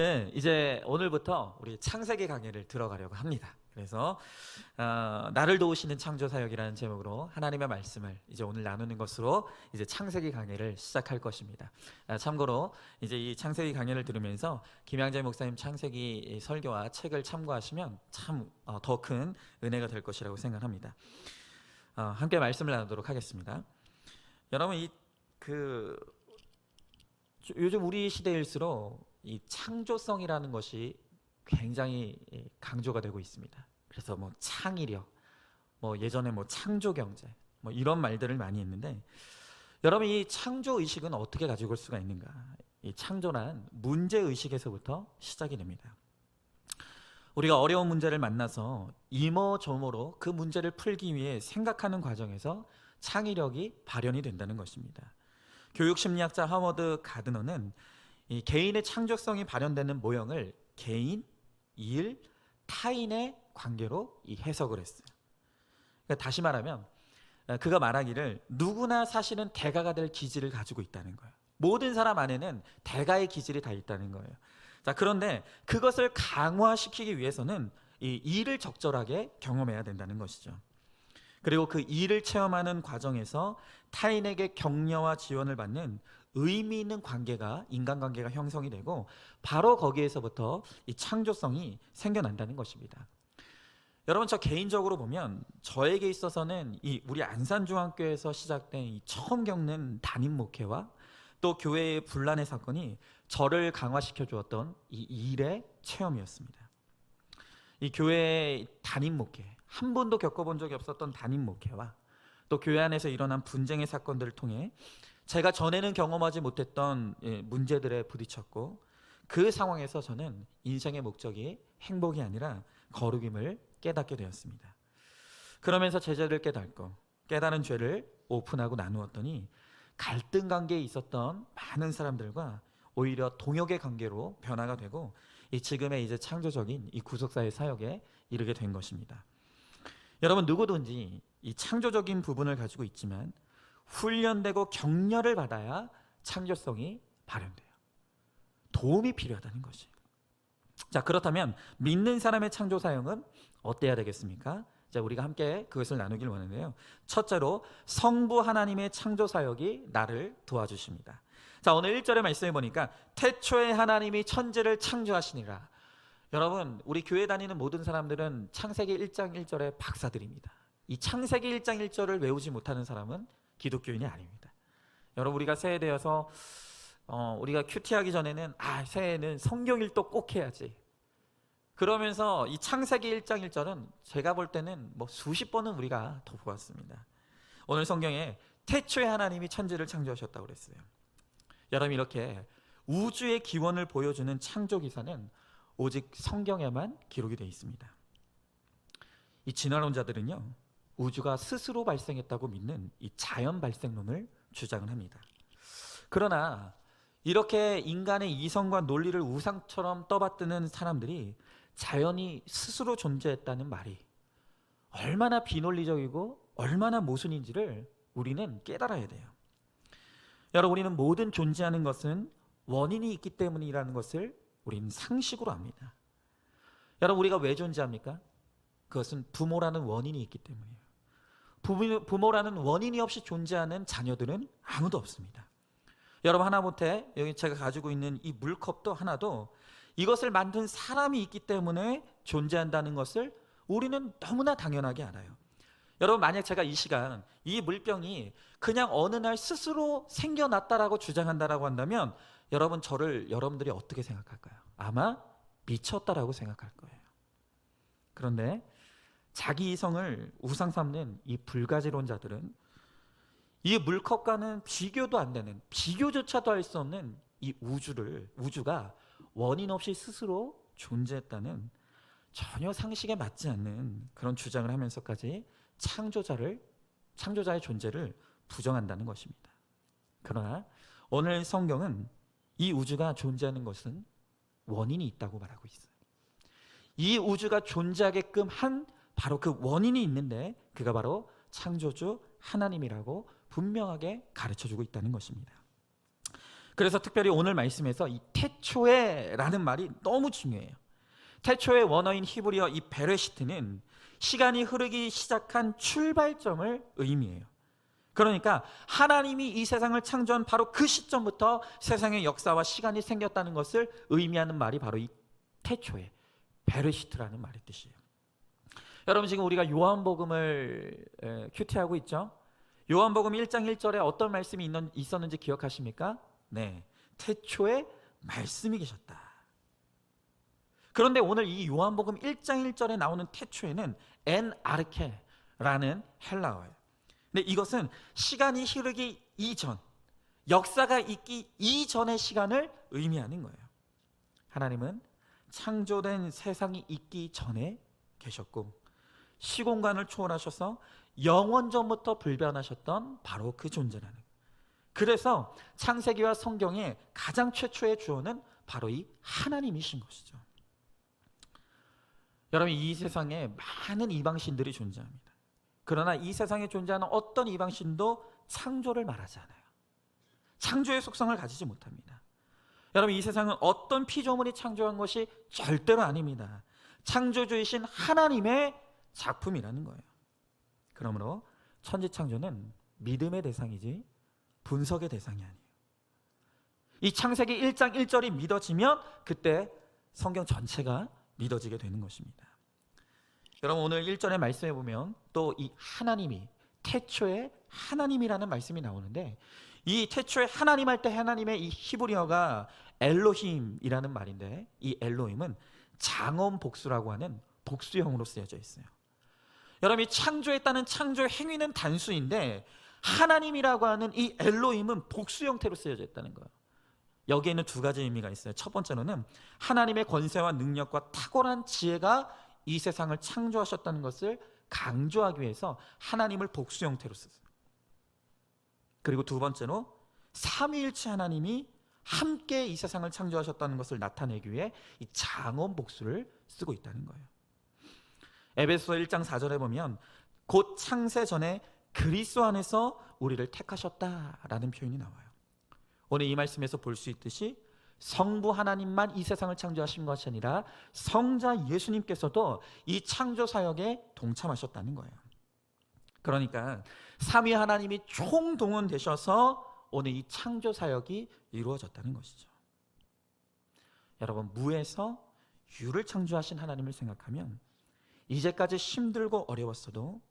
네, 이제 오늘부터 우리 창세기 강의를 들어가려고 합니다. 그래서 나를 도우시는 창조사역이라는 제목으로 하나님의 말씀을 이제 오늘 나누는 것으로 이제 창세기 강의를 시작할 것입니다. 참고로 이제 이 창세기 강의를 들으면서 김양재 목사님 창세기 설교와 책을 참고하시면 참 더 큰 은혜가 될 것이라고 생각합니다. 함께 말씀을 나누도록 하겠습니다. 여러분 요즘 우리 시대일수록 이 창조성이라는 것이 굉장히 강조가 되고 있습니다. 그래서 뭐 창의력, 뭐 예전에 뭐 창조경제, 뭐 이런 말들을 많이 했는데, 여러분 이 창조 의식은 어떻게 가지고 올 수가 있는가? 이 창조란 문제 의식에서부터 시작이 됩니다. 우리가 어려운 문제를 만나서 이모저모로 그 문제를 풀기 위해 생각하는 과정에서 창의력이 발현이 된다는 것입니다. 교육심리학자 하워드 가드너는 이 개인의 창조성이 발현되는 모형을 개인, 일, 타인의 관계로 이 해석을 했어요. 그러니까 다시 말하면 그가 말하기를 누구나 사실은 대가가 될 기질을 가지고 있다는 거예요. 모든 사람 안에는 대가의 기질이 다 있다는 거예요. 자, 그런데 그것을 강화시키기 위해서는 이 일을 적절하게 경험해야 된다는 것이죠. 그리고 그 일을 체험하는 과정에서 타인에게 격려와 지원을 받는 의미 있는 관계가, 인간관계가 형성이 되고 바로 거기에서부터 이 창조성이 생겨난다는 것입니다. 여러분, 저 개인적으로 보면 저에게 있어서는 이 우리 안산중앙교회에서 시작된 이 처음 겪는 담임 목회와 또 교회의 분란의 사건이 저를 강화시켜 주었던 이 일의 체험이었습니다. 이 교회의 담임 목회, 한 번도 겪어본 적이 없었던 담임 목회와 또 교회 안에서 일어난 분쟁의 사건들을 통해 제가 전에는 경험하지 못했던 문제들에 부딪혔고, 그 상황에서 저는 인생의 목적이 행복이 아니라 거룩임을 깨닫게 되었습니다. 그러면서 제자를 깨닫고 깨달은 죄를 오픈하고 나누었더니 갈등 관계에 있었던 많은 사람들과 오히려 동역의 관계로 변화가 되고 이 지금의 이제 창조적인 이 구속사의 사역에 이르게 된 것입니다. 여러분, 누구든지 이 창조적인 부분을 가지고 있지만 훈련되고 격려를 받아야 창조성이 발현돼요. 도움이 필요하다는 것이. 자, 그렇다면 믿는 사람의 창조 사역은 어때야 되겠습니까? 자, 우리가 함께 그것을 나누길 원하는데요. 첫째로 성부 하나님의 창조 사역이 나를 도와주십니다. 자, 오늘 1절의 말씀에 보니까 태초에 하나님이 천지를 창조하시니라. 여러분, 우리 교회 다니는 모든 사람들은 창세기 1장 1절의 박사들입니다. 이 창세기 1장 1절을 외우지 못하는 사람은 기독교인이 아닙니다. 여러분, 우리가 새해 되어서 우리가 큐티하기 전에는 새해에는 성경 일독 꼭 해야지. 그러면서 이 창세기 1장 1절은 제가 볼 때는 뭐 수십 번은 우리가 더 보았습니다. 오늘 성경에 태초에 하나님이 천지를 창조하셨다고 그랬어요. 여러분, 이렇게 우주의 기원을 보여주는 창조 기사는 오직 성경에만 기록이 되어 있습니다. 이 진화론자들은요, 우주가 스스로 발생했다고 믿는 이 자연 발생론을 주장을 합니다. 그러나 이렇게 인간의 이성과 논리를 우상처럼 떠받드는 사람들이 자연이 스스로 존재했다는 말이 얼마나 비논리적이고 얼마나 모순인지를 우리는 깨달아야 돼요. 여러분, 우리는 모든 존재하는 것은 원인이 있기 때문이라는 것을 우리는 상식으로 압니다. 여러분, 우리가 왜 존재합니까? 그것은 부모라는 원인이 있기 때문이에요. 부모라는 원인이 없이 존재하는 자녀들은 아무도 없습니다. 여러분, 하다못해 여기 제가 가지고 있는 이 물컵도 하나도 이것을 만든 사람이 있기 때문에 존재한다는 것을 우리는 너무나 당연하게 알아요. 여러분, 만약 제가 이 시간 이 물병이 그냥 어느 날 스스로 생겨났다라고 주장한다라고 한다면 여러분들이 어떻게 생각할까요? 아마 미쳤다라고 생각할 거예요. 그런데 자기 이성을 우상 삼는 이 불가지론자들은 이 물컵과는 비교도 안 되는, 비교조차도 할 수 없는 이 우주가 원인 없이 스스로 존재했다는 전혀 상식에 맞지 않는 그런 주장을 하면서까지 창조자의 존재를 부정한다는 것입니다. 그러나 오늘 성경은 이 우주가 존재하는 것은 원인이 있다고 말하고 있어요. 이 우주가 존재하게끔 한 바로 그 원인이 있는데 그가 바로 창조주 하나님이라고 분명하게 가르쳐주고 있다는 것입니다. 그래서 특별히 오늘 말씀에서 이 태초에라는 말이 너무 중요해요. 태초의 원어인 히브리어 이 베레시트는 시간이 흐르기 시작한 출발점을 의미해요. 그러니까 하나님이 이 세상을 창조한 바로 그 시점부터 세상의 역사와 시간이 생겼다는 것을 의미하는 말이 바로 이 태초에 베레시트라는 말의 뜻이에요. 여러분, 지금 우리가 요한복음을 큐티하고 있죠? 요한복음 1장 1절에 어떤 말씀이 있었는지 기억하십니까? 네, 태초에 말씀이 계셨다. 그런데 오늘 이 요한복음 1장 1절에 나오는 태초에는 엔 아르케라는 헬라어예요. 근데 이것은 시간이 흐르기 이전, 역사가 있기 이전의 시간을 의미하는 거예요. 하나님은 창조된 세상이 있기 전에 계셨고 시공간을 초월하셔서 영원전부터 불변하셨던 바로 그 존재라는 거예요. 그래서 창세기와 성경의 가장 최초의 주어는 바로 이 하나님이신 것이죠. 여러분, 이 세상에 많은 이방신들이 존재합니다. 그러나 이 세상에 존재하는 어떤 이방신도 창조를 말하지 않아요. 창조의 속성을 가지지 못합니다. 여러분, 이 세상은 어떤 피조물이 창조한 것이 절대로 아닙니다. 창조주이신 하나님의 작품이라는 거예요. 그러므로 천지창조는 믿음의 대상이지 분석의 대상이 아니에요. 이 창세기 1장 1절이 믿어지면 그때 성경 전체가 믿어지게 되는 것입니다. 여러분, 오늘 1절의 말씀에 보면 또 이 하나님이 태초에 하나님이라는 말씀이 나오는데 이 태초에 하나님 할 때 하나님의 이 히브리어가 엘로힘이라는 말인데 이 엘로힘은 장엄 복수라고 하는 복수형으로 쓰여져 있어요. 여러분, 이 창조했다는 창조 행위는 단수인데 하나님이라고 하는 이 엘로힘은 복수 형태로 쓰여져 있다는 거예요. 여기에는 두 가지 의미가 있어요. 첫 번째로는 하나님의 권세와 능력과 탁월한 지혜가 이 세상을 창조하셨다는 것을 강조하기 위해서 하나님을 복수 형태로 썼어요. 그리고 두 번째로 삼위일체 하나님이 함께 이 세상을 창조하셨다는 것을 나타내기 위해 이 장엄 복수를 쓰고 있다는 거예요. 에베소 1장 4절에 보면 곧 창세 전에 그리스도 안에서 우리를 택하셨다라는 표현이 나와요. 오늘 이 말씀에서 볼 수 있듯이 성부 하나님만 이 세상을 창조하신 것이 아니라 성자 예수님께서도 이 창조 사역에 동참하셨다는 거예요. 그러니까 삼위 하나님이 총동원되셔서 오늘 이 창조 사역이 이루어졌다는 것이죠. 여러분, 무에서 유를 창조하신 하나님을 생각하면 이제까지 힘들고 어려웠어도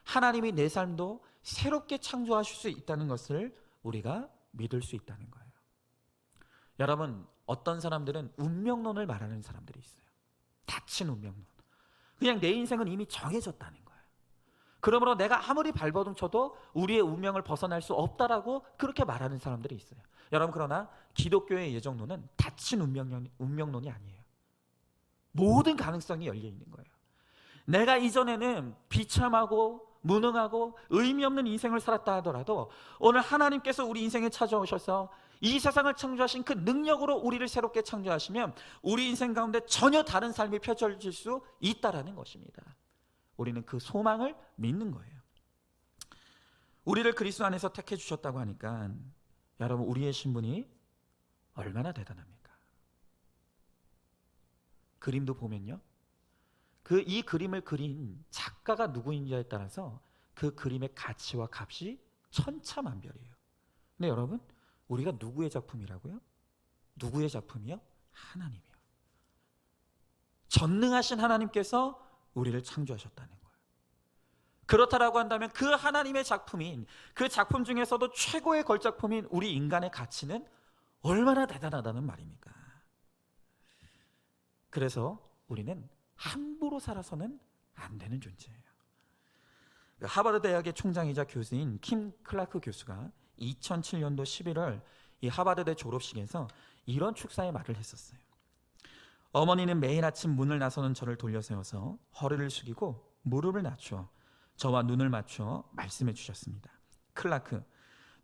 하나님이 내 삶도 새롭게 창조하실 수 있다는 것을 우리가 믿을 수 있다는 거예요. 여러분, 어떤 사람들은 운명론을 말하는 사람들이 있어요. 닫힌 운명론. 그냥 내 인생은 이미 정해졌다는 거예요. 그러므로 내가 아무리 발버둥 쳐도 우리의 운명을 벗어날 수 없다라고 그렇게 말하는 사람들이 있어요. 여러분, 그러나 기독교의 예정론은 닫힌 운명론이 아니에요. 모든 가능성이 열려 있는 거예요. 내가 이전에는 비참하고 무능하고 의미 없는 인생을 살았다 하더라도 오늘 하나님께서 우리 인생에 찾아오셔서 이 세상을 창조하신 그 능력으로 우리를 새롭게 창조하시면 우리 인생 가운데 전혀 다른 삶이 펼쳐질 수 있다라는 것입니다. 우리는 그 소망을 믿는 거예요. 우리를 그리스도 안에서 택해 주셨다고 하니까 여러분, 우리의 신분이 얼마나 대단합니까? 그림도 보면요, 이 그림을 그린 작가가 누구인지에 따라서 그 그림의 가치와 값이 천차만별이에요. 근데 여러분, 우리가 누구의 작품이라고요? 누구의 작품이요? 하나님이요. 전능하신 하나님께서 우리를 창조하셨다는 거예요. 그렇다라고 한다면 그 하나님의 작품인, 그 작품 중에서도 최고의 걸작품인 우리 인간의 가치는 얼마나 대단하다는 말입니까? 그래서 우리는 함부로 살아서는 안 되는 존재예요. 하버드 대학의 총장이자 교수인 킴 클라크 교수가 2007년도 11월 이 하버드대 졸업식에서 이런 축사의 말을 했었어요. 어머니는 매일 아침 문을 나서는 저를 돌려 세워서 허리를 숙이고 무릎을 낮추어 저와 눈을 맞추어 말씀해 주셨습니다. 클라크,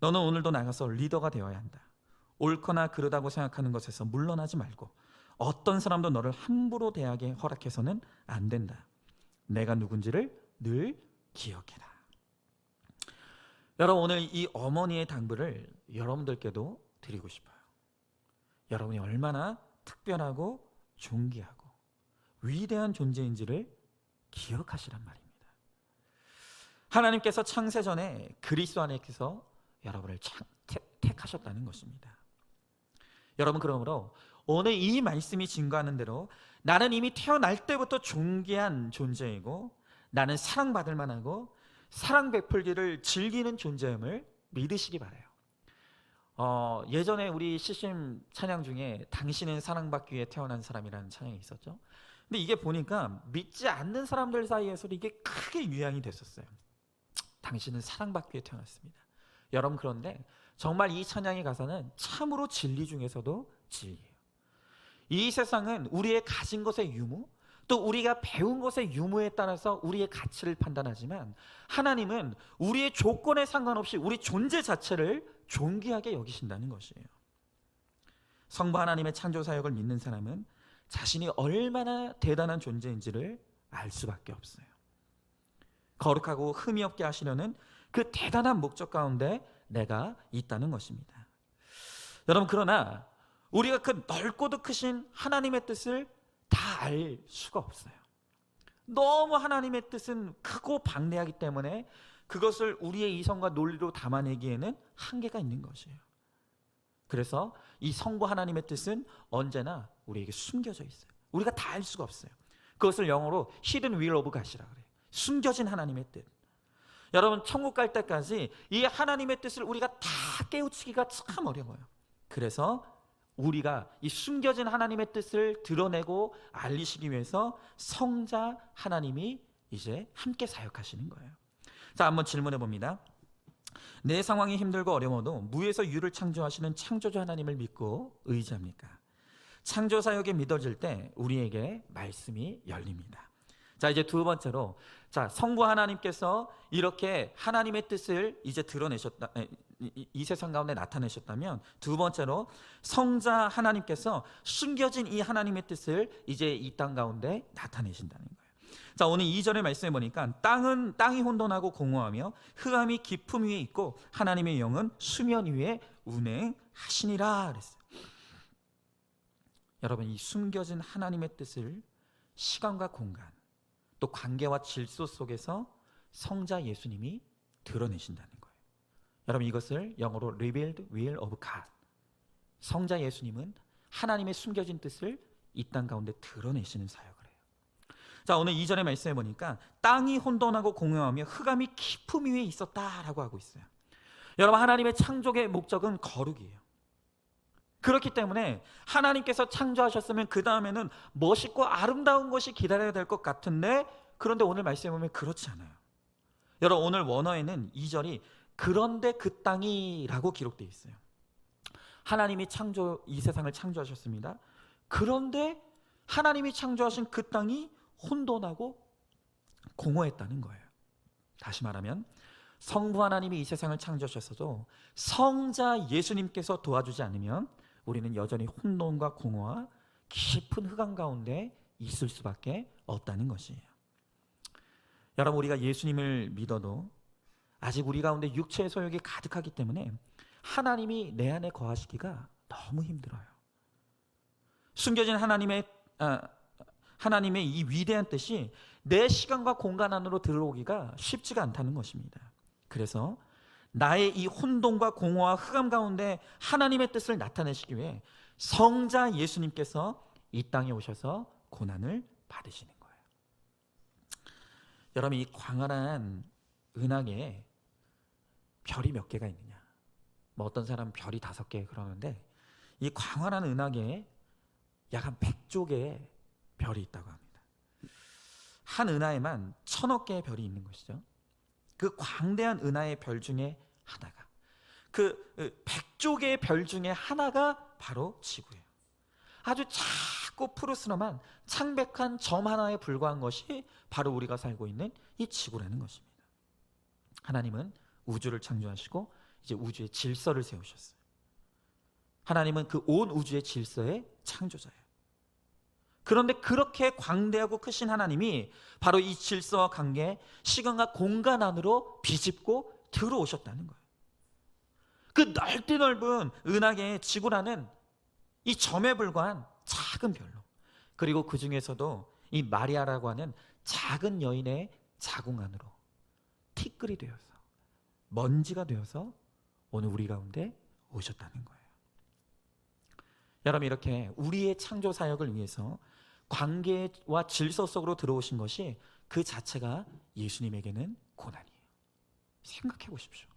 너는 오늘도 나가서 리더가 되어야 한다. 옳거나 그르다고 생각하는 것에서 물러나지 말고 어떤 사람도 너를 함부로 대하게 허락해서는 안 된다. 내가 누군지를 늘 기억해라. 여러분, 오늘 이 어머니의 당부를 여러분들께도 드리고 싶어요. 여러분이 얼마나 특별하고 존귀하고 위대한 존재인지를 기억하시란 말입니다. 하나님께서 창세전에 그리스도 안에서 여러분을 택하셨다는 것입니다. 여러분, 그러므로 오늘 이 말씀이 증거하는 대로 나는 이미 태어날 때부터 존귀한 존재이고 나는 사랑받을 만하고 사랑 베풀기를 즐기는 존재임을 믿으시기 바라요. 예전에 우리 CCM 찬양 중에 당신은 사랑받기 위해 태어난 사람이라는 찬양이 있었죠. 근데 이게 보니까 믿지 않는 사람들 사이에서도 이게 크게 유행이 됐었어요. 당신은 사랑받기 위해 태어났습니다. 여러분, 그런데 정말 이 찬양의 가사는 참으로 진리 중에서도 진리예요. 이 세상은 우리의 가진 것의 유무, 또 우리가 배운 것의 유무에 따라서 우리의 가치를 판단하지만 하나님은 우리의 조건에 상관없이 우리 존재 자체를 존귀하게 여기신다는 것이에요. 성부 하나님의 창조 사역을 믿는 사람은 자신이 얼마나 대단한 존재인지를 알 수밖에 없어요. 거룩하고 흠이 없게 하시려는 그 대단한 목적 가운데 내가 있다는 것입니다. 여러분, 그러나 우리가 그 넓고도 크신 하나님의 뜻을 다 알 수가 없어요. 너무 하나님의 뜻은 크고 방대하기 때문에 그것을 우리의 이성과 논리로 담아내기에는 한계가 있는 것이에요. 그래서 이 성부 하나님의 뜻은 언제나 우리에게 숨겨져 있어요. 우리가 다 알 수가 없어요. 그것을 영어로 hidden will of God이라고 그래요. 숨겨진 하나님의 뜻. 여러분, 천국 갈 때까지 이 하나님의 뜻을 우리가 다 깨우치기가 참 어려워요. 그래서 우리가 이 숨겨진 하나님의 뜻을 드러내고 알리시기 위해서 성자 하나님이 이제 함께 사역하시는 거예요. 자, 한번 질문해 봅니다. 내 상황이 힘들고 어려워도 무에서 유를 창조하시는 창조주 하나님을 믿고 의지합니까? 창조 사역이 믿어질 때 우리에게 말씀이 열립니다. 자, 이제 두 번째로, 자, 성부 하나님께서 이렇게 하나님의 뜻을 이제 드러내셨다, 이 세상 가운데 나타내셨다면, 두 번째로 성자 하나님께서 숨겨진 이 하나님의 뜻을 이제 이 땅 가운데 나타내신다는 거예요. 자, 오늘 2절의 말씀에 보니까 땅이 혼돈하고 공허하며 흑암이 깊음 위에 있고 하나님의 영은 수면 위에 운행하시니라 그랬어요. 여러분, 이 숨겨진 하나님의 뜻을 시간과 공간, 또 관계와 질서 속에서 성자 예수님이 드러내신다는 거예요. 여러분, 이것을 영어로 revealed will of God. 성자 예수님은 하나님의 숨겨진 뜻을 이 땅 가운데 드러내시는 사역을 해요. 자, 오늘 2절의 말씀에 보니까 땅이 혼돈하고 공허하며 흑암이 깊음 위에 있었다라고 하고 있어요. 여러분, 하나님의 창조의 목적은 거룩이에요. 그렇기 때문에 하나님께서 창조하셨으면 그 다음에는 멋있고 아름다운 것이 기다려야 될 것 같은데, 그런데 오늘 말씀에 보면 그렇지 않아요. 여러분, 오늘 원어에는 2절이 그런데 그 땅이라고 기록되어 있어요. 하나님이 이 세상을 창조하셨습니다. 그런데 하나님이 창조하신 그 땅이 혼돈하고 공허했다는 거예요. 다시 말하면 성부 하나님이 이 세상을 창조하셨어도 성자 예수님께서 도와주지 않으면 우리는 여전히 혼돈과 공허와 깊은 흑암 가운데 있을 수밖에 없다는 것이에요. 여러분, 우리가 예수님을 믿어도 아직 우리 가운데 육체의 소욕이 가득하기 때문에 하나님이 내 안에 거하시기가 너무 힘들어요. 숨겨진 하나님의 이 위대한 뜻이 내 시간과 공간 안으로 들어오기가 쉽지가 않다는 것입니다. 그래서 나의 이 혼돈과 공허와 흑암 가운데 하나님의 뜻을 나타내시기 위해 성자 예수님께서 이 땅에 오셔서 고난을 받으시는 거예요. 여러분, 이 광활한 은하계에 별이 몇 개가 있느냐? 뭐 어떤 사람은 별이 5개 그러는데, 이 광활한 은하계에 약 한 100조 개의 별이 있다고 합니다. 한 은하에만 1000억 개의 별이 있는 것이죠. 그 광대한 은하의 별 중에 하나가, 그 100조 개의 별 중에 하나가 바로 지구예요. 아주 작고 푸르스름한 창백한 점 하나에 불과한 것이 바로 우리가 살고 있는 이 지구라는 것입니다. 하나님은 우주를 창조하시고 이제 우주의 질서를 세우셨어요. 하나님은 그 온 우주의 질서의 창조자예요. 그런데 그렇게 광대하고 크신 하나님이 바로 이 질서와 관계, 시간과 공간 안으로 비집고 들어오셨다는 거예요. 그 넓디 넓은 은하계의 지구라는 이 점에 불과한 작은 별로, 그리고 그 중에서도 이 마리아라고 하는 작은 여인의 자궁 안으로 티끌이 되어서, 먼지가 되어서 오늘 우리 가운데 오셨다는 거예요. 여러분, 이렇게 우리의 창조 사역을 위해서 관계와 질서 속으로 들어오신 것이 그 자체가 예수님에게는 고난이에요. 생각해 보십시오.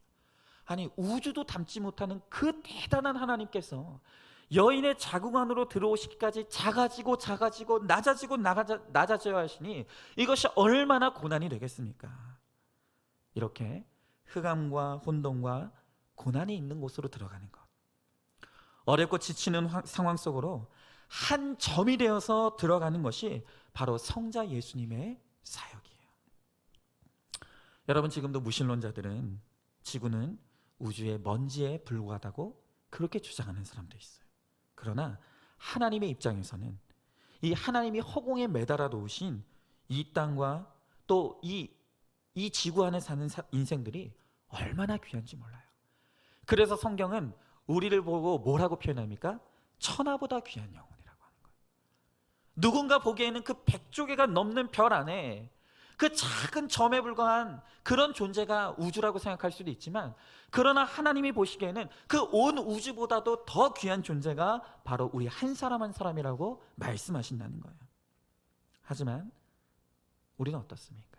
아니, 우주도 담지 못하는 그 대단한 하나님께서 여인의 자궁 안으로 들어오시기까지 작아지고 낮아지고 낮아져야 하시니 이것이 얼마나 고난이 되겠습니까? 이렇게 흑암과 혼돈과 고난이 있는 곳으로 들어가는 것, 어렵고 지치는 상황 속으로 한 점이 되어서 들어가는 것이 바로 성자 예수님의 사역이에요. 여러분, 지금도 무신론자들은 지구는 우주의 먼지에 불과하다고 그렇게 주장하는 사람도 있어요. 그러나 하나님의 입장에서는 이 하나님이 허공에 매달아 놓으신 이 땅과 또 이 지구 안에 사는 인생들이 얼마나 귀한지 몰라요. 그래서 성경은 우리를 보고 뭐라고 표현합니까? 천하보다 귀한 영혼이라고 하는 거예요. 누군가 보기에는 그 100조개가 넘는 별 안에 그 작은 점에 불과한 그런 존재가 우주라고 생각할 수도 있지만, 그러나 하나님이 보시기에는 그 온 우주보다도 더 귀한 존재가 바로 우리 한 사람 한 사람이라고 말씀하신다는 거예요. 하지만 우리는 어떻습니까?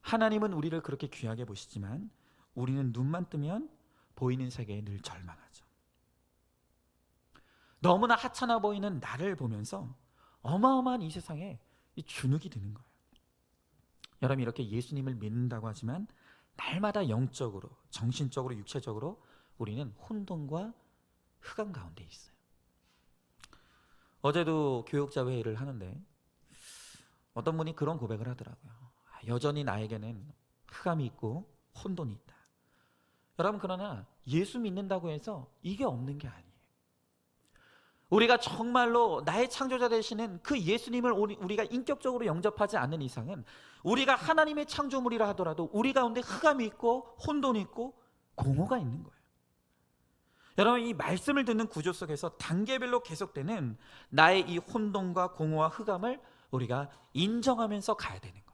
하나님은 우리를 그렇게 귀하게 보시지만 우리는 눈만 뜨면 보이는 세계에 늘 절망하죠. 너무나 하찮아 보이는 나를 보면서 어마어마한 이 세상에 주눅이 드는 거예요. 여러분, 이렇게 예수님을 믿는다고 하지만 날마다 영적으로, 정신적으로, 육체적으로 우리는 혼돈과 흑암 가운데 있어요. 어제도 교육자 회의를 하는데 어떤 분이 그런 고백을 하더라고요. 여전히 나에게는 흑암이 있고 혼돈이 있다. 여러분, 그러나 예수 믿는다고 해서 이게 없는 게 아니에요. 우리가 정말로 나의 창조자 되시는 그 예수님을 우리가 인격적으로 영접하지 않는 이상은 우리가 하나님의 창조물이라 하더라도 우리 가운데 흑암이 있고 혼돈이 있고 공허가 있는 거예요. 여러분, 이 말씀을 듣는 구조 속에서 단계별로 계속되는 나의 이 혼돈과 공허와 흑암을 우리가 인정하면서 가야 되는 거예요.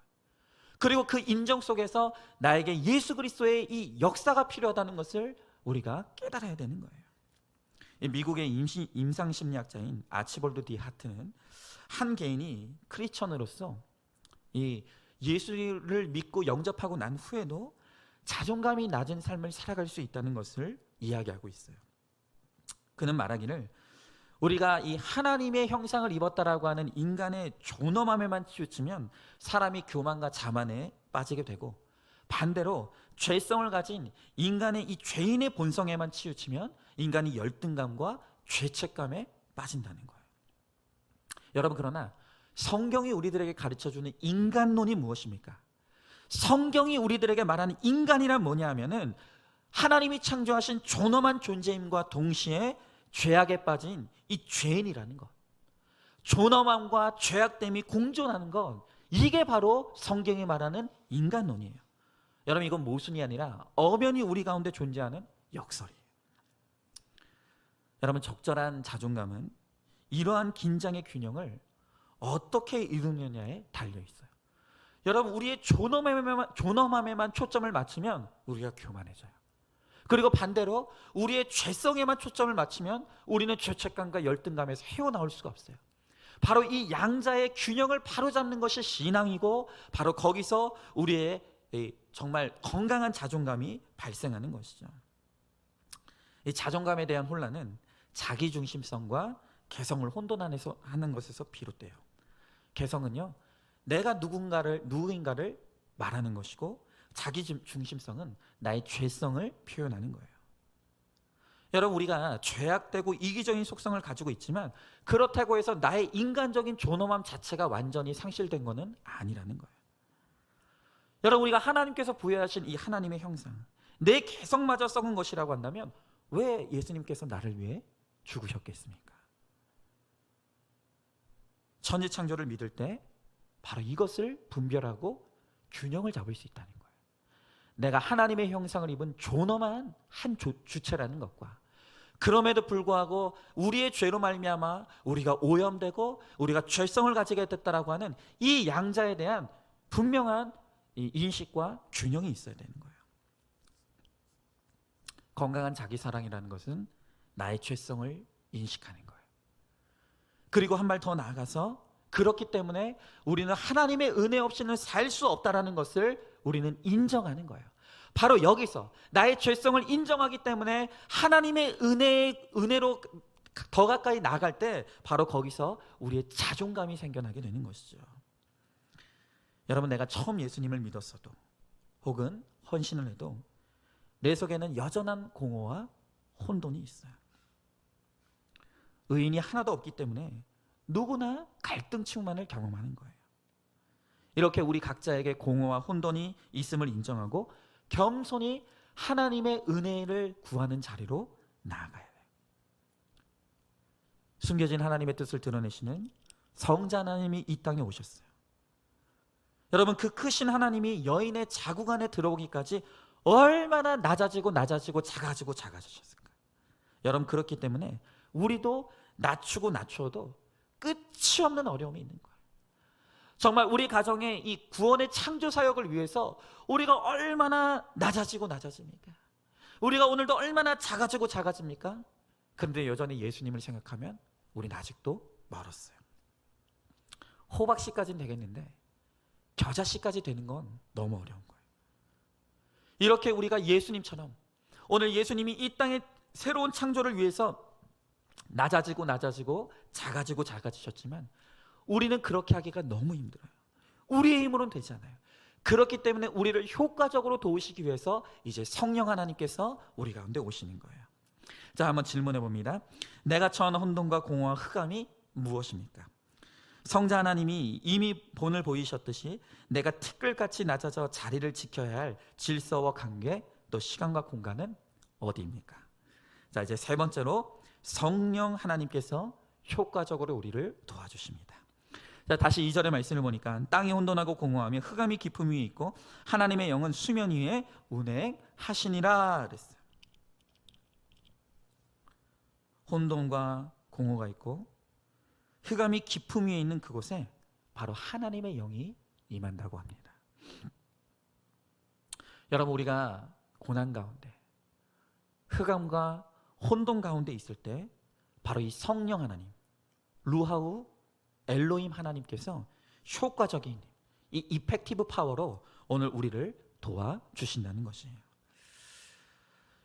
그리고 그 인정 속에서 나에게 예수 그리스도의 이 역사가 필요하다는 것을 우리가 깨달아야 되는 거예요. 미국의 임상심리학자인 아치볼드 디 하트는 한 개인이 크리스천으로서 이 예수를 믿고 영접하고 난 후에도 자존감이 낮은 삶을 살아갈 수 있다는 것을 이야기하고 있어요. 그는 말하기를, 우리가 이 하나님의 형상을 입었다라고 하는 인간의 존엄함에만 치우치면 사람이 교만과 자만에 빠지게 되고, 반대로 죄성을 가진 인간의 이 죄인의 본성에만 치우치면 인간이 열등감과 죄책감에 빠진다는 거예요. 여러분, 그러나 성경이 우리들에게 가르쳐주는 인간론이 무엇입니까? 성경이 우리들에게 말하는 인간이란 뭐냐 하면은 하나님이 창조하신 존엄한 존재임과 동시에 죄악에 빠진 이 죄인이라는 것, 존엄함과 죄악됨이 공존하는 것, 이게 바로 성경이 말하는 인간론이에요. 여러분, 이건 모순이 아니라 엄연히 우리 가운데 존재하는 역설이에요. 여러분, 적절한 자존감은 이러한 긴장의 균형을 어떻게 이루느냐에 달려 있어요. 여러분, 우리의 존엄함에만 초점을 맞추면 우리가 교만해져요. 그리고 반대로 우리의 죄성에만 초점을 맞추면 우리는 죄책감과 열등감에서 헤어나올 수가 없어요. 바로 이 양자의 균형을 바로잡는 것이 신앙이고, 바로 거기서 우리의 정말 건강한 자존감이 발생하는 것이죠. 이 자존감에 대한 혼란은 자기중심성과 개성을 혼돈하는 것에서 비롯돼요. 개성은요, 내가 누구인가를 말하는 것이고, 자기중심성은 나의 죄성을 표현하는 거예요. 여러분, 우리가 죄악되고 이기적인 속성을 가지고 있지만 그렇다고 해서 나의 인간적인 존엄함 자체가 완전히 상실된 것은 아니라는 거예요. 여러분, 우리가 하나님께서 부여하신 이 하나님의 형상, 내 개성마저 썩은 것이라고 한다면 왜 예수님께서 나를 위해 죽으셨겠습니까? 천지창조를 믿을 때 바로 이것을 분별하고 균형을 잡을 수 있다는 거예요. 내가 하나님의 형상을 입은 존엄한 한 주체라는 것과, 그럼에도 불구하고 우리의 죄로 말미암아 우리가 오염되고 우리가 죄성을 가지게 됐다라고 하는 이 양자에 대한 분명한 이 인식과 균형이 있어야 되는 거예요. 건강한 자기 사랑이라는 것은 나의 죄성을 인식하는 거예요. 그리고 한 발 더 나아가서 그렇기 때문에 우리는 하나님의 은혜 없이는 살 수 없다라는 것을 우리는 인정하는 거예요. 바로 여기서 나의 죄성을 인정하기 때문에 하나님의 은혜로 더 가까이 나갈 때 바로 거기서 우리의 자존감이 생겨나게 되는 것이죠. 여러분, 내가 처음 예수님을 믿었어도 혹은 헌신을 해도 내 속에는 여전한 공허와 혼돈이 있어요. 의인이 하나도 없기 때문에 누구나 갈등 충만을 경험하는 거예요. 이렇게 우리 각자에게 공허와 혼돈이 있음을 인정하고 겸손히 하나님의 은혜를 구하는 자리로 나아가야 돼요. 숨겨진 하나님의 뜻을 드러내시는 성자 하나님이 이 땅에 오셨어요. 여러분, 그 크신 하나님이 여인의 자궁 안에 들어오기까지 얼마나 낮아지고 작아지셨을까요? 여러분, 그렇기 때문에 우리도 낮추고 낮춰도 끝이 없는 어려움이 있는 거예요. 정말 우리 가정의 이 구원의 창조 사역을 위해서 우리가 얼마나 낮아집니까? 우리가 오늘도 얼마나 작아집니까? 그런데 여전히 예수님을 생각하면 우리는 아직도 멀었어요. 호박씨까지는 되겠는데 겨자씨까지 되는 건 너무 어려운 거예요. 이렇게 우리가 예수님처럼 오늘 예수님이 이 땅의 새로운 창조를 위해서 낮아지고 작아지셨지만 우리는 그렇게 하기가 너무 힘들어요. 우리의 힘으로는 되지 않아요. 그렇기 때문에 우리를 효과적으로 도우시기 위해서 이제 성령 하나님께서 우리 가운데 오시는 거예요. 자, 한번 질문해 봅니다. 내가 처한 혼돈과 공허와 흑암이 무엇입니까? 성자 하나님이 이미 본을 보이셨듯이 내가 티끌같이 낮아져 자리를 지켜야 할 질서와 관계, 또 시간과 공간은 어디입니까? 자, 이제 세 번째로 성령 하나님께서 효과적으로 우리를 도와주십니다. 자, 다시 2절의 말씀을 보니까 땅이 혼돈하고 공허하며 흑암이 깊음 위에 있고 하나님의 영은 수면 위에 운행하시니라 그랬어요. 혼돈과 공허가 있고 흑암이 깊음 위에 있는 그곳에 바로 하나님의 영이 임한다고 합니다. 여러분, 우리가 고난 가운데 흑암과 혼돈 가운데 있을 때 바로 이 성령 하나님, 루하우 엘로힘 하나님께서 효과적인 이 이펙티브 파워로 오늘 우리를 도와주신다는 것이에요.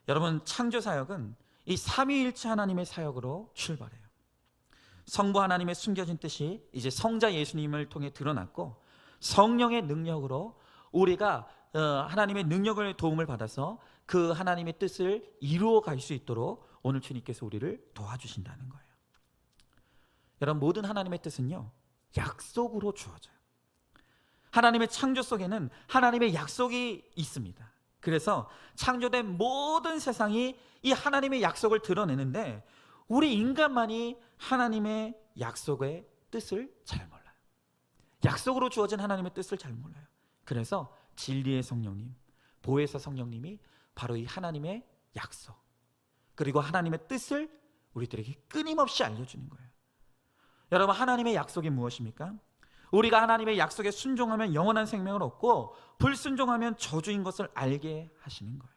여러분, 창조 사역은 이 삼위일체 하나님의 사역으로 출발해요. 성부 하나님의 숨겨진 뜻이 이제 성자 예수님을 통해 드러났고 성령의 능력으로 우리가 하나님의 능력을 도움을 받아서 그 하나님의 뜻을 이루어 갈 수 있도록 오늘 주님께서 우리를 도와주신다는 거예요. 여러분, 모든 하나님의 뜻은요, 약속으로 주어져요. 하나님의 창조 속에는 하나님의 약속이 있습니다. 그래서 창조된 모든 세상이 이 하나님의 약속을 드러내는데 우리 인간만이 하나님의 약속의 뜻을 잘 몰라요. 약속으로 주어진 하나님의 뜻을 잘 몰라요. 그래서 진리의 성령님, 보혜사 성령님이 바로 이 하나님의 약속, 그리고 하나님의 뜻을 우리들에게 끊임없이 알려주는 거예요. 여러분, 하나님의 약속이 무엇입니까? 우리가 하나님의 약속에 순종하면 영원한 생명을 얻고 불순종하면 저주인 것을 알게 하시는 거예요.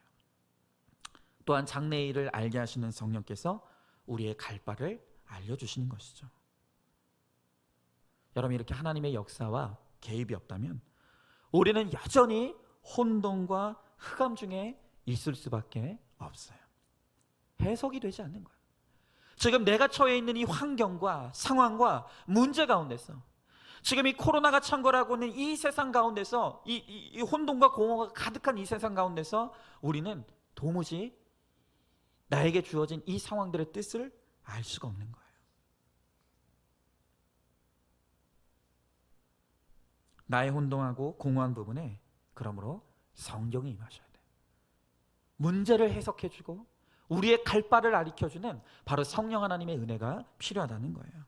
또한 장래의 일을 알게 하시는 성령께서 우리의 갈 바를 알려주시는 것이죠. 여러분, 이렇게 하나님의 역사와 개입이 없다면 우리는 여전히 혼돈과 흑암 중에 있을 수밖에 없어요. 해석이 되지 않는 거예요. 지금 내가 처해 있는 이 환경과 상황과 문제 가운데서, 지금 이 코로나가 창궐하고 있는 이 세상 가운데서, 이 혼돈과 공허가 가득한 이 세상 가운데서 우리는 도무지 나에게 주어진 이 상황들의 뜻을 알 수가 없는 거예요. 나의 혼동하고 공허한 부분에 그러므로 성령이 임하셔야 돼요. 문제를 해석해주고 우리의 갈 바를 가르쳐주는 바로 성령 하나님의 은혜가 필요하다는 거예요.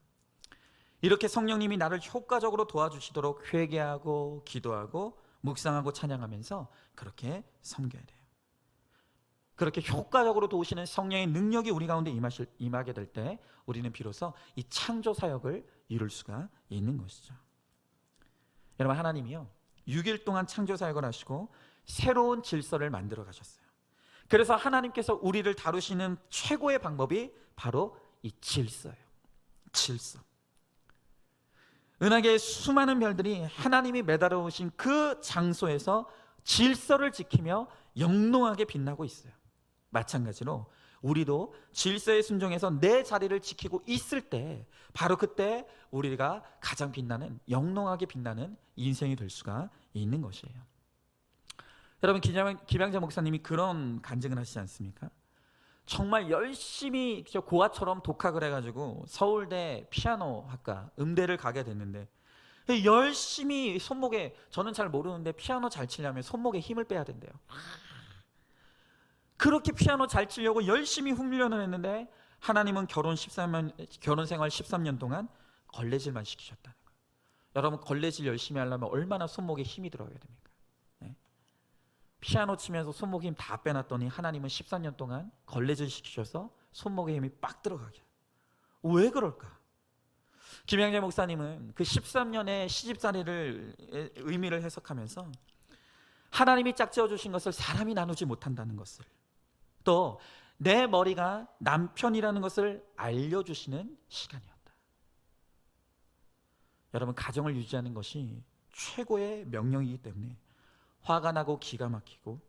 이렇게 성령님이 나를 효과적으로 도와주시도록 회개하고 기도하고 묵상하고 찬양하면서 그렇게 섬겨야 돼요. 그렇게 효과적으로 도우시는 성령의 능력이 우리 가운데 임하게 될 때 우리는 비로소 이 창조 사역을 이룰 수가 있는 것이죠. 여러분, 하나님이요 6일 동안 창조 사역을 하시고 새로운 질서를 만들어 가셨어요. 그래서 하나님께서 우리를 다루시는 최고의 방법이 바로 이 질서예요. 질서. 은하계의 수많은 별들이 하나님이 매달아 오신 그 장소에서 질서를 지키며 영롱하게 빛나고 있어요. 마찬가지로 우리도 질서에 순종해서 내 자리를 지키고 있을 때 바로 그때 우리가 가장 빛나는, 영롱하게 빛나는 인생이 될 수가 있는 것이에요. 여러분, 김양자 목사님이 그런 간증을 하시지 않습니까? 정말 열심히 고아처럼 독학을 해가지고 서울대 피아노 학과 음대를 가게 됐는데, 열심히 손목에, 저는 잘 모르는데 피아노 잘 치려면 손목에 힘을 빼야 된대요. 그렇게 피아노 잘 치려고 열심히 훈련을 했는데 하나님은 결혼 생활 13년 동안 걸레질만 시키셨다는 거예요. 여러분, 걸레질 열심히 하려면 얼마나 손목에 힘이 들어가야 됩니까? 네? 피아노 치면서 손목 힘 다 빼놨더니 하나님은 13년 동안 걸레질 시키셔서 손목에 힘이 빡 들어가게. 왜 그럴까? 김양재 목사님은 그 13년의 시집살이를 의미를 해석하면서 하나님이 짝지어 주신 것을 사람이 나누지 못한다는 것을, 또 내 머리가 남편이라는 것을 알려주시는 시간이었다. 여러분, 가정을 유지하는 것이 최고의 명령이기 때문에 화가 나고 기가 막혀도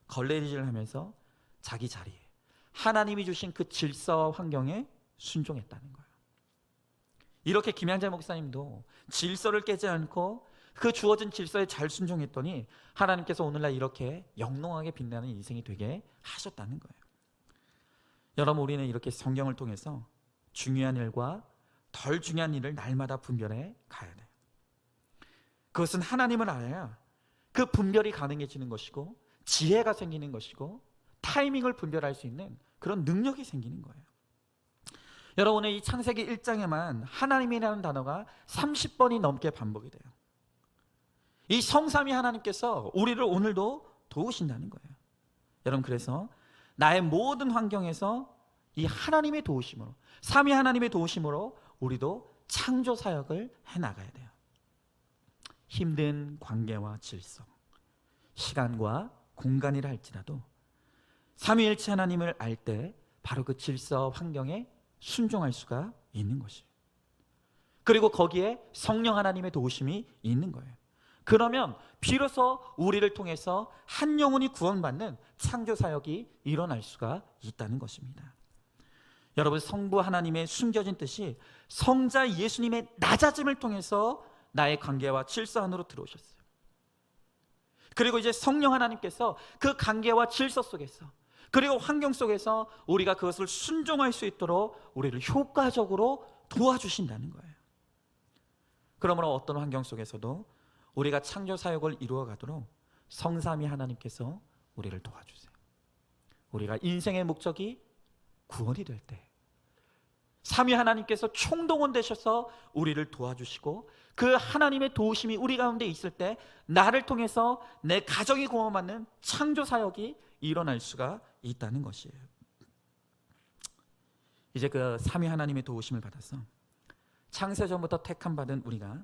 걸레질을 하면서 자기 자리에 하나님이 주신 그 질서와 환경에 순종했다는 거예요. 이렇게 김양재 목사님도 질서를 깨지 않고 그 주어진 질서에 잘 순종했더니 하나님께서 오늘날 이렇게 영롱하게 빛나는 인생이 되게 하셨다는 거예요. 여러분, 우리는 이렇게 성경을 통해서 중요한 일과 덜 중요한 일을 날마다 분별해 가야 돼요. 그것은 하나님을 알아야 그 분별이 가능해지는 것이고, 지혜가 생기는 것이고, 타이밍을 분별할 수 있는 그런 능력이 생기는 거예요. 여러분, 오늘 이 창세기 1장에만 하나님이라는 단어가 30번이 넘게 반복이 돼요. 이 성삼위 하나님께서 우리를 오늘도 도우신다는 거예요. 여러분, 그래서 나의 모든 환경에서 이 하나님의 도우심으로, 삼위 하나님의 도우심으로 우리도 창조 사역을 해나가야 돼요. 힘든 관계와 질서, 시간과 공간이라 할지라도 삼위일체 하나님을 알 때 바로 그 질서 환경에 순종할 수가 있는 것이에요. 그리고 거기에 성령 하나님의 도우심이 있는 거예요. 그러면 비로소 우리를 통해서 한 영혼이 구원받는 창조 사역이 일어날 수가 있다는 것입니다. 여러분, 성부 하나님의 숨겨진 뜻이 성자 예수님의 낮아짐을 통해서 나의 관계와 질서 안으로 들어오셨어요. 그리고 이제 성령 하나님께서 그 관계와 질서 속에서, 그리고 환경 속에서 우리가 그것을 순종할 수 있도록 우리를 효과적으로 도와주신다는 거예요. 그러므로 어떤 환경 속에서도 우리가 창조 사역을 이루어 가도록 성삼위 하나님께서 우리를 도와주세요. 우리가 인생의 목적이 구원이 될 때 삼위 하나님께서 총동원 되셔서 우리를 도와주시고, 그 하나님의 도우심이 우리 가운데 있을 때 나를 통해서 내 가정이 구원받는 창조 사역이 일어날 수가 있다는 것이에요. 이제 그 삼위 하나님의 도우심을 받아서 창세전부터 택함받은 우리가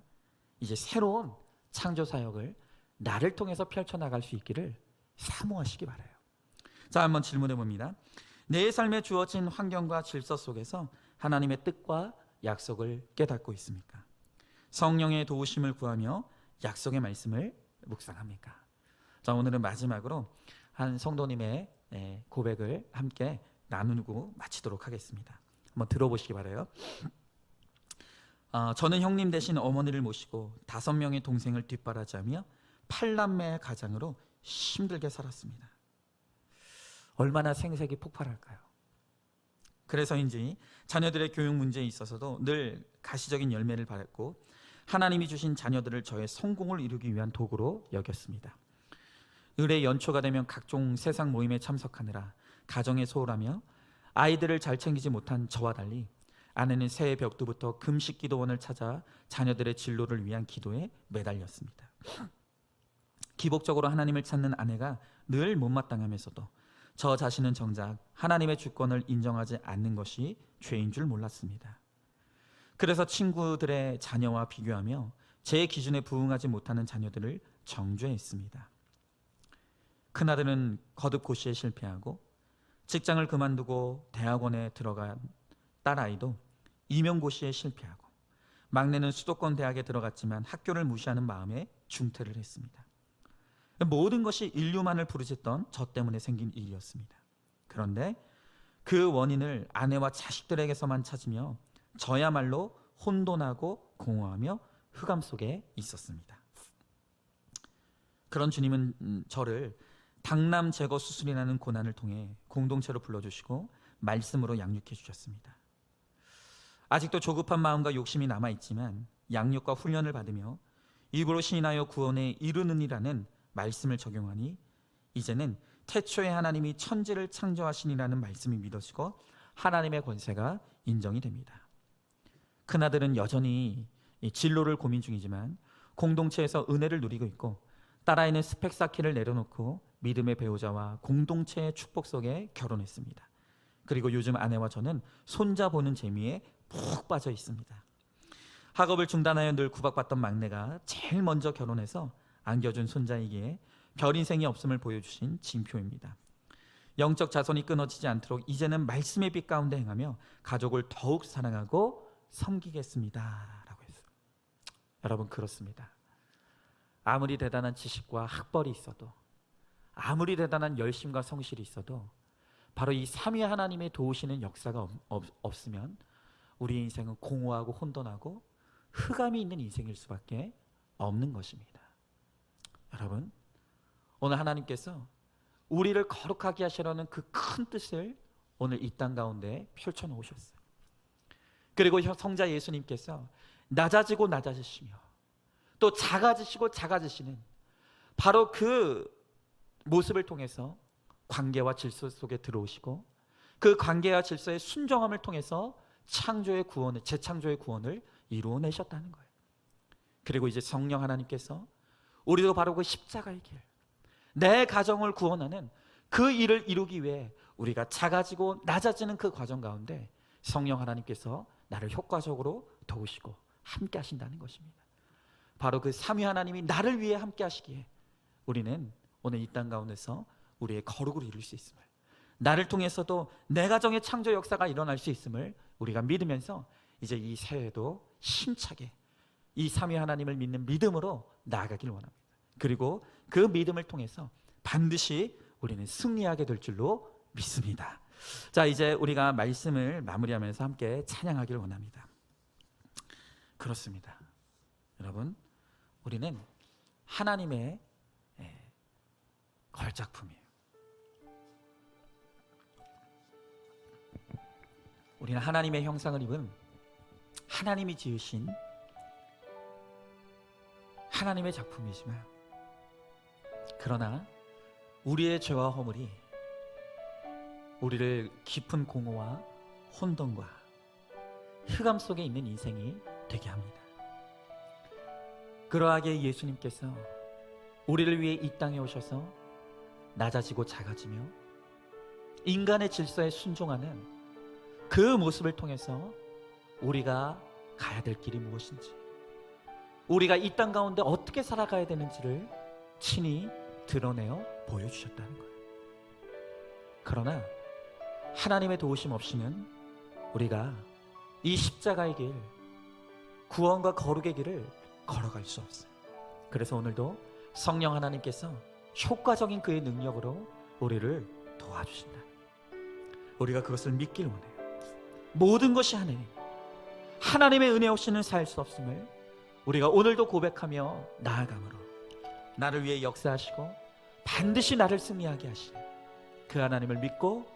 이제 새로운 창조 사역을 나를 통해서 펼쳐나갈 수 있기를 사모하시기 바라요. 자, 한번 질문해 봅니다. 내 삶에 주어진 환경과 질서 속에서 하나님의 뜻과 약속을 깨닫고 있습니까? 성령의 도우심을 구하며 약속의 말씀을 묵상합니까? 자, 오늘은 마지막으로 한 성도님의 고백을 함께 나누고 마치도록 하겠습니다. 한번 들어보시기 바라요. 저는 형님 대신 어머니를 모시고 5명의 동생을 뒷바라지하며 8남매 가장으로 힘들게 살았습니다. 얼마나 생색이 폭발할까요? 그래서인지 자녀들의 교육 문제에 있어서도 늘 가시적인 열매를 받았고, 하나님이 주신 자녀들을 저의 성공을 이루기 위한 도구로 여겼습니다. 을의 연초가 되면 각종 세상 모임에 참석하느라 가정에 소홀하며 아이들을 잘 챙기지 못한 저와 달리 아내는 새해 벽두부터 금식 기도원을 찾아 자녀들의 진로를 위한 기도에 매달렸습니다. 기복적으로 하나님을 찾는 아내가 늘 못마땅하면서도 저 자신은 정작 하나님의 주권을 인정하지 않는 것이 죄인 줄 몰랐습니다. 그래서 친구들의 자녀와 비교하며 제 기준에 부응하지 못하는 자녀들을 정죄했습니다. 큰아들은 거듭 고시에 실패하고 직장을 그만두고 대학원에 들어간 딸아이도 임용고시에 실패하고, 막내는 수도권 대학에 들어갔지만 학교를 무시하는 마음에 중퇴를 했습니다. 모든 것이 인류만을 부르짖던 저 때문에 생긴 일이었습니다. 그런데 그 원인을 아내와 자식들에게서만 찾으며 저야말로 혼돈하고 공허하며 흑암 속에 있었습니다. 그런 주님은 저를 당남 제거 수술이라는 고난을 통해 공동체로 불러주시고 말씀으로 양육해 주셨습니다. 아직도 조급한 마음과 욕심이 남아있지만 양육과 훈련을 받으며 입으로 시인하여 구원에 이르느니라는 말씀을 적용하니 이제는 태초에 하나님이 천지를 창조하시니라는 말씀이 믿어지고 하나님의 권세가 인정이 됩니다. 큰아들은 여전히 진로를 고민 중이지만 공동체에서 은혜를 누리고 있고, 딸아이는 스펙 쌓기를 내려놓고 믿음의 배우자와 공동체의 축복 속에 결혼했습니다. 그리고 요즘 아내와 저는 손자 보는 재미에 푹 빠져 있습니다. 학업을 중단하여 늘 구박받던 막내가 제일 먼저 결혼해서 안겨준 손자이기에 별 인생이 없음을 보여주신 징표입니다. 영적 자손이 끊어지지 않도록 이제는 말씀의 빛 가운데 행하며 가족을 더욱 사랑하고 섬기겠습니다 라고 했어요. 여러분, 그렇습니다. 아무리 대단한 지식과 학벌이 있어도, 아무리 대단한 열심과 성실이 있어도 바로 이 삼위 하나님의 도우시는 역사가 없으면 우리 인생은 공허하고 혼돈하고 흑암이 있는 인생일 수밖에 없는 것입니다. 여러분, 오늘 하나님께서 우리를 거룩하게 하시려는 그 큰 뜻을 오늘 이 땅 가운데 펼쳐 놓으셨어요. 그리고 성자 예수님께서 낮아지고 낮아지시며 또 작아지시고 작아지시는 바로 그 모습을 통해서 관계와 질서 속에 들어오시고, 그 관계와 질서의 순종함을 통해서 창조의 구원을, 재창조의 구원을 이루어내셨다는 거예요. 그리고 이제 성령 하나님께서 우리도 바로 그 십자가의 길, 내 가정을 구원하는 그 일을 이루기 위해 우리가 작아지고 낮아지는 그 과정 가운데 성령 하나님께서 나를 효과적으로 도우시고 함께 하신다는 것입니다. 바로 그 삼위 하나님이 나를 위해 함께 하시기에 우리는 오늘 이 땅 가운데서 우리의 거룩을 이룰 수 있음을, 나를 통해서도 내 가정의 창조 역사가 일어날 수 있음을 우리가 믿으면서 이제 이 새해도 힘차게 이 삼위 하나님을 믿는 믿음으로 나아가길 원합니다. 그리고 그 믿음을 통해서 반드시 우리는 승리하게 될 줄로 믿습니다. 자, 이제 우리가 말씀을 마무리하면서 함께 찬양하길 원합니다. 그렇습니다. 여러분, 우리는 하나님의 걸작품이에요. 우리는 하나님의 형상을 입은, 하나님이 지으신 하나님의 작품이지만, 그러나 우리의 죄와 허물이 우리를 깊은 공허와 혼돈과 흑암 속에 있는 인생이 되게 합니다. 그러하게 예수님께서 우리를 위해 이 땅에 오셔서 낮아지고 작아지며 인간의 질서에 순종하는 그 모습을 통해서 우리가 가야 될 길이 무엇인지, 우리가 이 땅 가운데 어떻게 살아가야 되는지를 친히 드러내어 보여주셨다는 거예요. 그러나 하나님의 도우심 없이는 우리가 이 십자가의 길, 구원과 거룩의 길을 걸어갈 수 없어요. 그래서 오늘도 성령 하나님께서 효과적인 그의 능력으로 우리를 도와주신다. 우리가 그것을 믿길 원해요. 모든 것이 하나님의 은혜 없이는 살 수 없음을 우리가 오늘도 고백하며 나아감으로 나를 위해 역사하시고 반드시 나를 승리하게 하시는 그 하나님을 믿고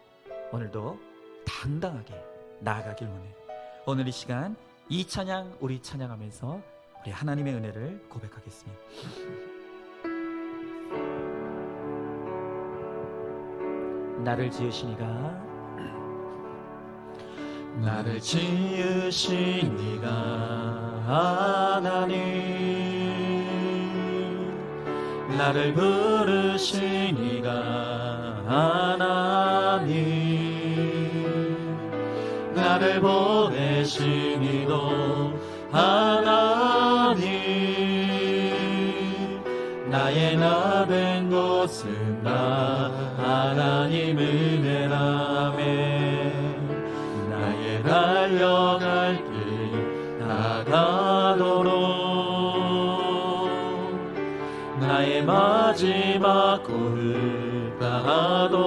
오늘도 당당하게 나아가길 원해요. 오늘 이 시간 이 찬양 우리 찬양하면서 우리 하나님의 은혜를 고백하겠습니다. 나를 지으시니가, 나를 지으시니가 하나님, 나를 부르신 이가 하나님, 나를 보내신 이도 하나님, 나의 나 된 것은 다 하나님 은혜라네. 나의 달려갈 길 나가도록, 나의 마지막 고을 다하도록,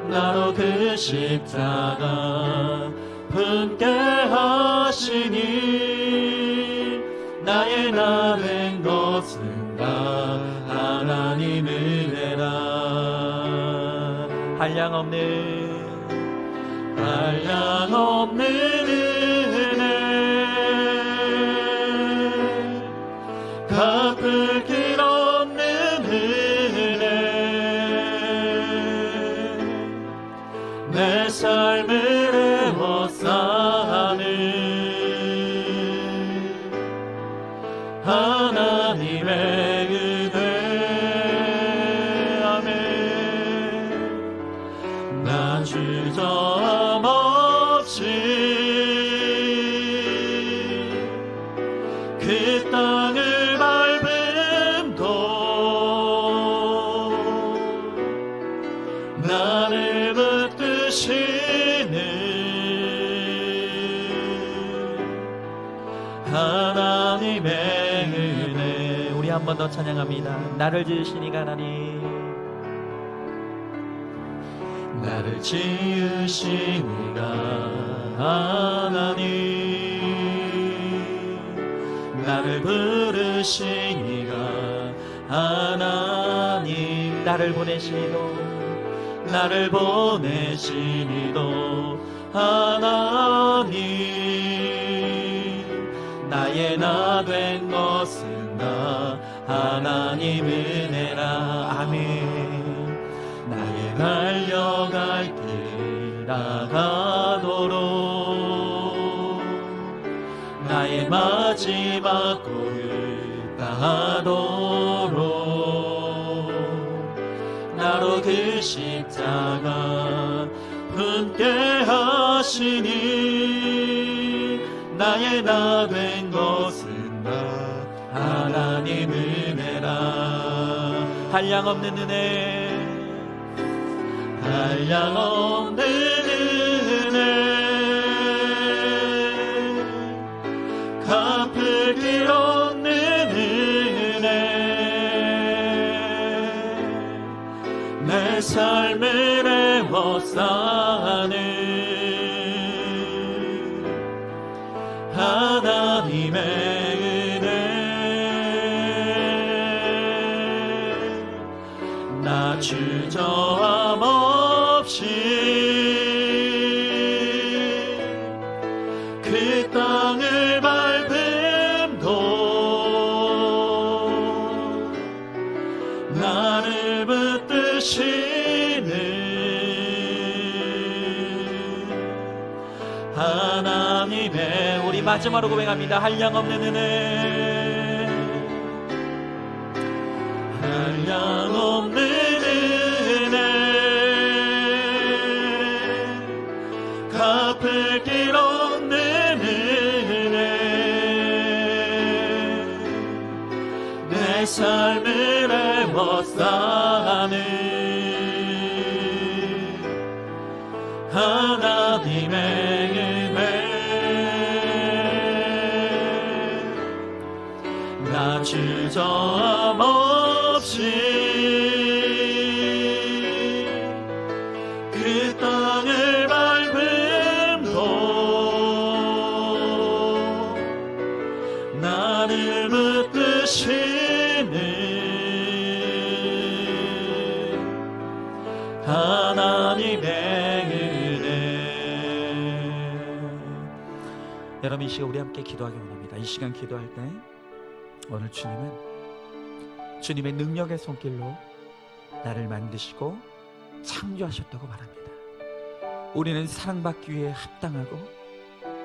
나로 그 십자가 품게 하시니, 나의 나 된 것은 다 하나님 은혜라. 한량없는 은혜, 갚을 길 없는 은혜, 내 삶을 애워싸는 하나님의 은혜. 아멘. 나 주저함 없이 그 땅을 밟음도, 나를 붙드시는 하나님의 은혜. 우리 한 번 더 찬양합니다. 나를 지으신 이가 하나님, 나를 지으신 이가 하나님, 나를 부르신 이가 하나님, 나를 보내신 이도 하나님, 나의 나 된 것은 다 하나님 은혜라. 아멘. 나의 달려갈 길 나가도록, 나의 마지막 고을 다하도록, 나로 그 십자가 품게 하시니, 나의 나 된 것은 다 하나님 은혜라. 한량없는 은혜, 한량없는 은혜, 갚을 길 없는 은혜, 내 삶을 애워싸는 하나님의 은혜. 나 주저함 없이 그 땅을 밟음도, 나를 붙드시는 하나님의, 우리 마지막으로 고백합니다. 한량없는 은혜, 한량없는 은혜, 갚을 길 없는 은혜, 내 삶을 애워싸는 하나님의 은혜. 나 주저함 없이 그 땅을 밟음도, 나를 붙드시는 하나님의 은혜. 여러분, 이 시간 우리 함께 기도하기 원합니다. 이 시간 기도할 때 오늘 주님의 능력의 손길로 나를 만드시고 창조하셨다고 말합니다. 우리는 사랑받기 위해 합당하고,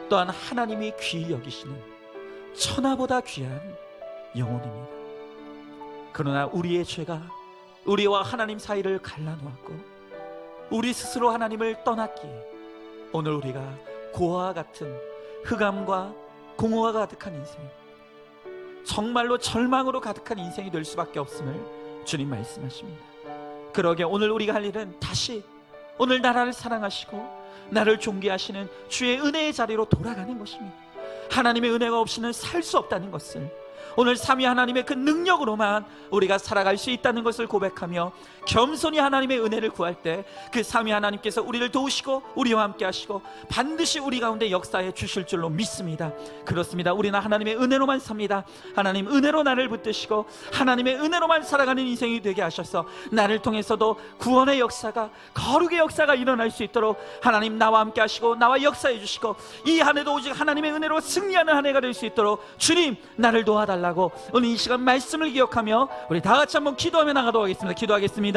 또한 하나님이 귀히 여기시는 천하보다 귀한 영혼입니다. 그러나 우리의 죄가 우리와 하나님 사이를 갈라놓았고 우리 스스로 하나님을 떠났기에 오늘 우리가 고아와 같은 흑암과 공허가 가득한 인생, 정말로 절망으로 가득한 인생이 될 수밖에 없음을 주님 말씀하십니다. 그러게 오늘 우리가 할 일은 다시 오늘 나라를 사랑하시고 나를 존귀하시는 주의 은혜의 자리로 돌아가는 것입니다. 하나님의 은혜가 없이는 살 수 없다는 것을, 오늘 삼위 하나님의 그 능력으로만 우리가 살아갈 수 있다는 것을 고백하며 겸손히 하나님의 은혜를 구할 때 그 삼위 하나님께서 우리를 도우시고 우리와 함께 하시고 반드시 우리 가운데 역사해 주실 줄로 믿습니다. 그렇습니다. 우리는 하나님의 은혜로만 삽니다. 하나님 은혜로 나를 붙드시고 하나님의 은혜로만 살아가는 인생이 되게 하셔서 나를 통해서도 구원의 역사가, 거룩의 역사가 일어날 수 있도록 하나님 나와 함께 하시고 나와 역사해 주시고 이 한 해도 오직 하나님의 은혜로 승리하는 한 해가 될 수 있도록 주님 나를 도와달라고 오늘 이 시간 말씀을 기억하며 우리 다 같이 한번 기도하며 나가도록 하겠습니다. 기도하겠습니다.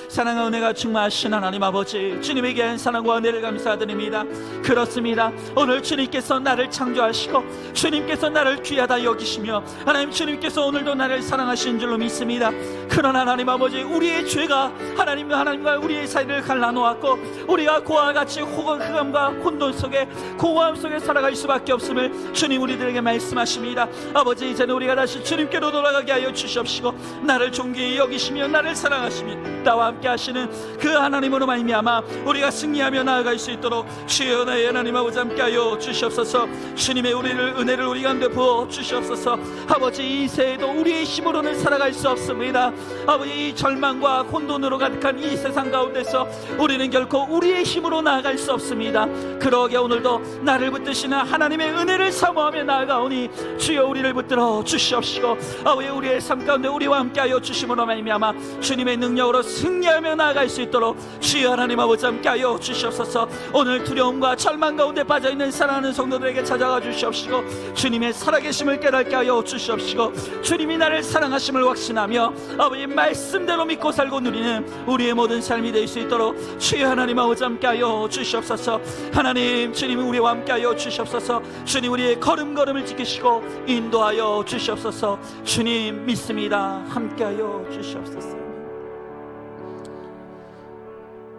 사랑과 은혜가 충만하신 하나님 아버지, 주님에게 한 사랑과 은혜를 감사드립니다. 그렇습니다. 오늘 주님께서 나를 창조하시고 주님께서 나를 귀하다 여기시며 하나님 주님께서 오늘도 나를 사랑하신 줄로 믿습니다. 그러나 하나님 아버지, 우리의 죄가 하나님과 우리의 사이를 갈라놓았고 우리가 고아와 같이 흑암과 혼돈 속에 공허함 속에 살아갈 수밖에 없음을 주님 우리들에게 말씀하십니다. 아버지, 이제는 우리가 다시 주님께로 돌아가게 하여 주시옵시고 나를 존귀히 여기시며 나를 사랑하시며 나와 함께 하시는 그 하나님으로 말미암아 우리가 승리하며 나아갈 수 있도록 주여 나의 하나님 아버지 함께 하여 주시옵소서. 주님의 은혜를 우리 가운데 부어 주시옵소서. 아버지, 이 새해도 우리의 힘으로는 살아갈 수 없습니다. 아버지, 이 절망과 혼돈으로 가득한 이 세상 가운데서 우리는 결코 우리의 힘으로 나아갈 수 없습니다. 그러게 오늘도 나를 붙드시는 하나님의 은혜를 사모하며 나아가오니 주여 우리를 붙들어 주시옵시고 아버지, 우리의 삶 가운데 우리와 함께하여 주심으로 말미암아 주님의 능력으로 승리하며 나아갈 수 있도록 주여 하나님 아버지 함께하여 주시옵소서. 오늘 두려움과 절망 가운데 빠져있는 사랑하는 성도들에게 찾아가 주시옵시고 주님의 살아계심을 깨닫게 하여 주시옵시고 주님이 나를 사랑하심을 확신하며 아버지 말씀대로 믿고 살고 누리는 우리의 모든 삶이 될 수 있도록 주여 하나님 아버지 함께하여 주시옵소서. 하나님 주님이 우리와 함께하여 주시옵소서. 주님 우리의 걸음걸음을 지키시고 인도하여 주시옵소서. 주님 믿습니다. 함께하여 주시옵소서.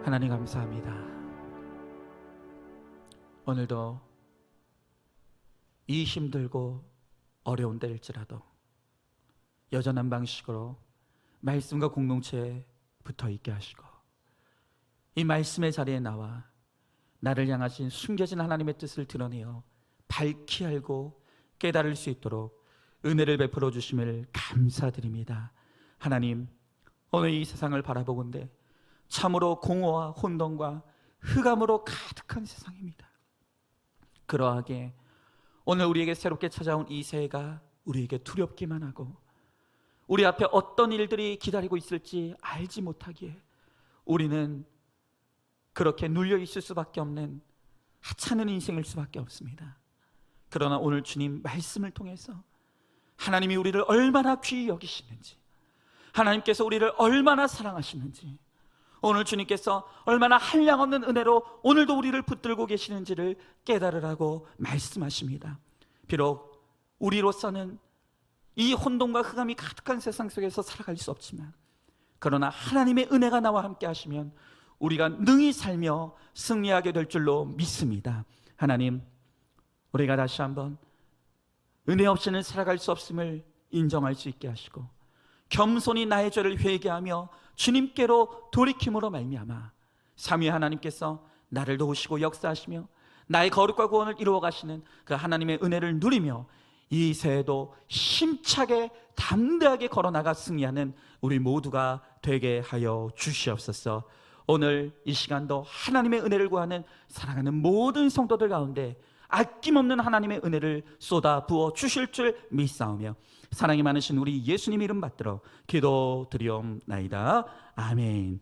하나님 감사합니다. 오늘도 이 힘들고 어려운 때일지라도 여전한 방식으로 말씀과 공동체에 붙어있게 하시고 이 말씀의 자리에 나와 나를 향하신 숨겨진 하나님의 뜻을 드러내어 밝히 알고 깨달을 수 있도록 은혜를 베풀어 주심을 감사드립니다. 하나님, 오늘 이 세상을 바라보건대 참으로 공허와 혼돈과 흑암으로 가득한 세상입니다. 그러하게 오늘 우리에게 새롭게 찾아온 이 새해가 우리에게 두렵기만 하고 우리 앞에 어떤 일들이 기다리고 있을지 알지 못하기에 우리는 그렇게 눌려 있을 수밖에 없는 하찮은 인생일 수밖에 없습니다. 그러나 오늘 주님 말씀을 통해서 하나님이 우리를 얼마나 귀히 여기시는지, 하나님께서 우리를 얼마나 사랑하시는지, 오늘 주님께서 얼마나 한량없는 은혜로 오늘도 우리를 붙들고 계시는지를 깨달으라고 말씀하십니다. 비록 우리로서는 이 혼돈과 흑암이 가득한 세상 속에서 살아갈 수 없지만 그러나 하나님의 은혜가 나와 함께 하시면 우리가 능히 살며 승리하게 될 줄로 믿습니다. 하나님, 우리가 다시 한번 은혜 없이는 살아갈 수 없음을 인정할 수 있게 하시고 겸손히 나의 죄를 회개하며 주님께로 돌이킴으로 말미암아 삼위 하나님께서 나를 도우시고 역사하시며 나의 거룩과 구원을 이루어 가시는 그 하나님의 은혜를 누리며 이 새해도 힘차게 담대하게 걸어나가 승리하는 우리 모두가 되게 하여 주시옵소서. 오늘 이 시간도 하나님의 은혜를 구하는 사랑하는 모든 성도들 가운데 아낌없는 하나님의 은혜를 쏟아 부어 주실 줄 믿사오며 사랑이 많으신 우리 예수님 이름 받들어 기도드리옵나이다. 아멘.